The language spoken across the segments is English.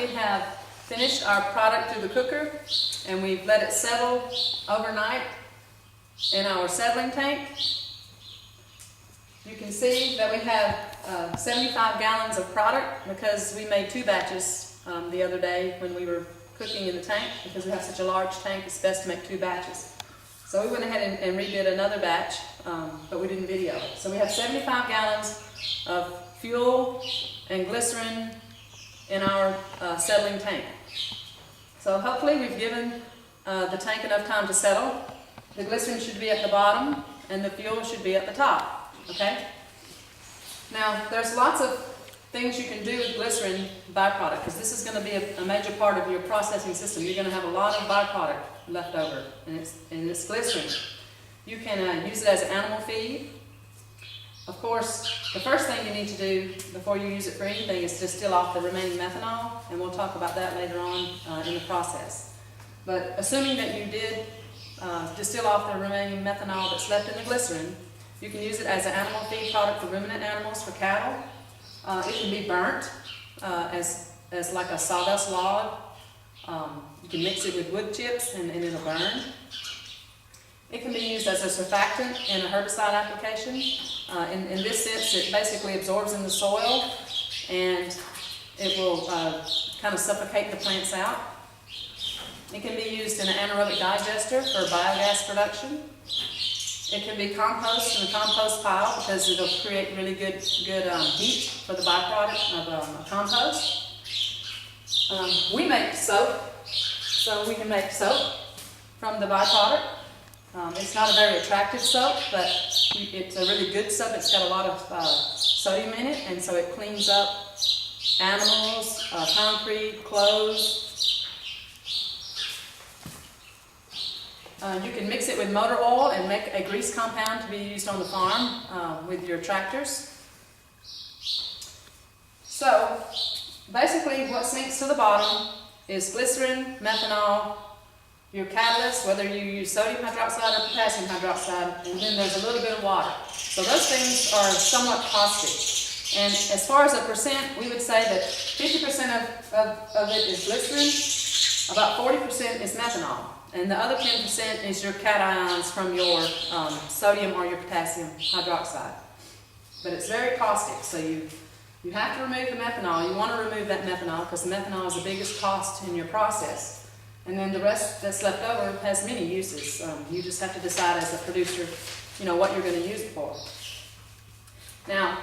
we have finished our product through the cooker and we've let it settle overnight in our settling tank, you can see that we have 75 gallons of product because we made 2 batches the other day when we were cooking in the tank. Because we have such a large tank, it's best to make 2 batches. So we went ahead and redid another batch, but we didn't video it. So we have 75 gallons of fuel and glycerin in our settling tank. So hopefully we've given the tank enough time to settle. The glycerin should be at the bottom and the fuel should be at the top. Okay? Now, there's lots of things you can do with glycerin byproduct, because this is going to be a major part of your processing system. You're going to have a lot of byproduct left over, and it's glycerin. You can use it as animal feed. Of course, the first thing you need to do before you use it for anything is distill off the remaining methanol, and we'll talk about that later on in the process. But assuming that you did distill off the remaining methanol that's left in the glycerin, you can use it as an animal feed product for ruminant animals, for cattle. It can be burnt as like a sawdust log. You can mix it with wood chips and it'll burn. It can be used as a surfactant in a herbicide application. In this sense, it basically absorbs in the soil and it will kind of suffocate the plants out. It can be used in an anaerobic digester for biogas production. It can be compost in a compost pile because it'll create really good heat for the byproduct of compost. We make soap, so we can make soap from the byproduct. It's not a very attractive soap, but it's a really good soap. It's got a lot of sodium in it, and so it cleans up animals, concrete, clothes. You can mix it with motor oil and make a grease compound to be used on the farm with your tractors. So basically what sinks to the bottom is glycerin, methanol, your catalyst, whether you use sodium hydroxide or potassium hydroxide, and then there's a little bit of water. So those things are somewhat caustic. And as far as a percent, we would say that 50% of it is glycerin, about 40% is methanol. And the other 10% is your cations from your sodium or your potassium hydroxide. But it's very caustic, so you have to remove the methanol. You want to remove that methanol because the methanol is the biggest cost in your process. And then the rest that's left over has many uses. You just have to decide as a producer, what you're going to use it for. Now,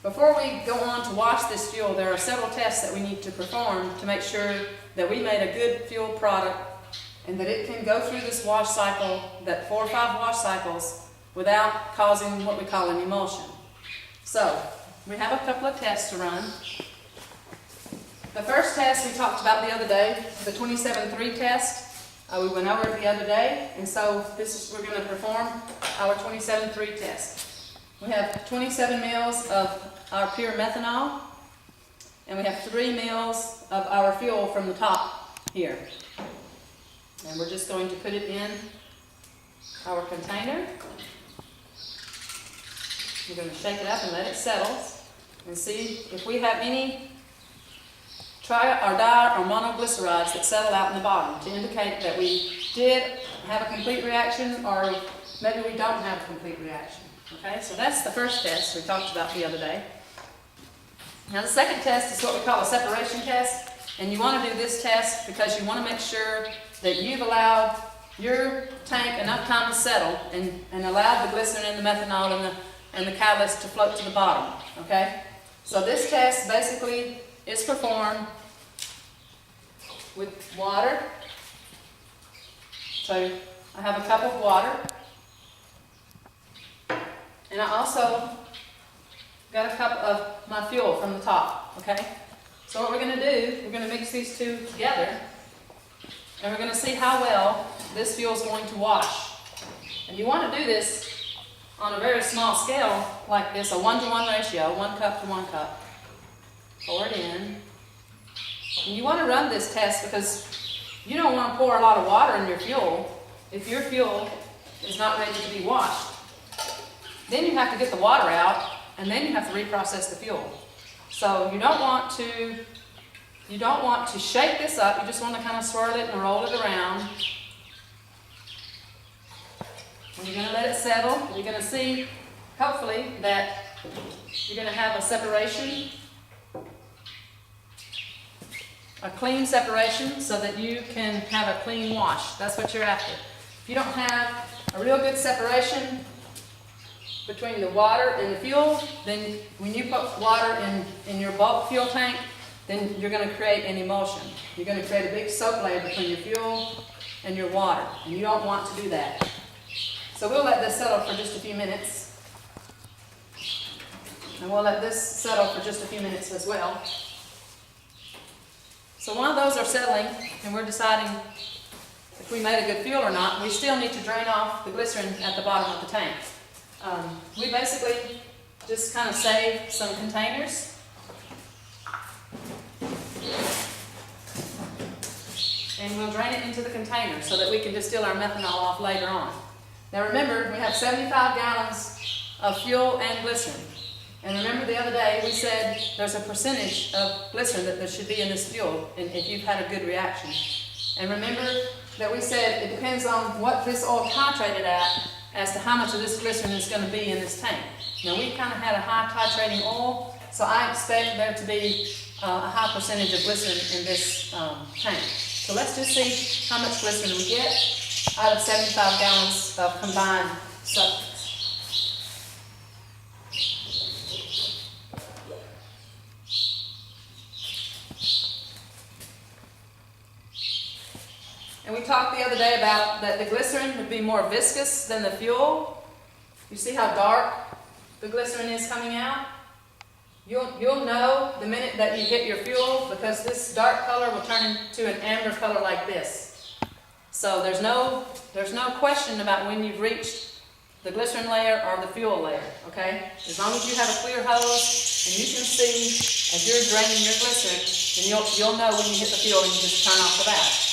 before we go on to wash this fuel, there are several tests that we need to perform to make sure that we made a good fuel product and that it can go through this wash cycle, that 4 or 5 wash cycles, without causing what we call an emulsion. So, we have a couple of tests to run. The first test we talked about the other day, the 27.3 test. We went over it the other day, and so we're going to perform our 27.3 test. We have 27 mils of our pure methanol, and we have 3 mils of our fuel from the top here. And we're just going to put it in our container. We're going to shake it up and let it settle and see if we have any tri or di or monoglycerides that settle out in the bottom to indicate that we did have a complete reaction or maybe we don't have a complete reaction. Okay, so that's the first test we talked about the other day. Now the second test is what we call a separation test. And you want to do this test because you want to make sure that you've allowed your tank enough time to settle and allowed the glycerin and the methanol and the catalyst to float to the bottom. Okay? So this test basically is performed with water. So I have a cup of water. And I also got a cup of my fuel from the top. Okay? So what we're going to do, we're going to mix these two together, and we're going to see how well this fuel is going to wash. And you want to do this on a very small scale, like this, a 1-to-1 ratio, 1 cup to 1 cup. Pour it in. And you want to run this test because you don't want to pour a lot of water in your fuel if your fuel is not ready to be washed. Then you have to get the water out, and then you have to reprocess the fuel. So you don't want to You don't want to shake this up, you just want to kind of swirl it and roll it around. And you're going to let it settle. You're going to see, hopefully, that you're going to have a separation, a clean separation, so that you can have a clean wash. That's what you're after. If you don't have a real good separation between the water and the fuel, then when you put water in your bulk fuel tank, then you're going to create an emulsion. You're going to create a big soak layer between your fuel and your water, and you don't want to do that. So we'll let this settle for just a few minutes. And we'll let this settle for just a few minutes as well. So while those are settling and we're deciding if we made a good fuel or not, we still need to drain off the glycerin at the bottom of the tank. We basically just kind of save some containers. And we'll drain it into the container so that we can distill our methanol off later on. Now remember, we have 75 gallons of fuel and glycerin. And remember the other day we said there's a percentage of glycerin that there should be in this fuel if you've had a good reaction. And remember that we said it depends on what this oil titrated at as to how much of this glycerin is going to be in this tank. Now we kind of had a high titrating oil, so I expect there to be a high percentage of glycerin in this tank. So let's just see how much glycerin we get out of 75 gallons of combined substance. And we talked the other day about that the glycerin would be more viscous than the fuel. You see how dark the glycerin is coming out? You'll know the minute that you hit your fuel, because this dark color will turn into an amber color like this. So there's no question about when you've reached the glycerin layer or the fuel layer, okay? As long as you have a clear hose and you can see as you're draining your glycerin, then you'll know when you hit the fuel and you just turn off the valve.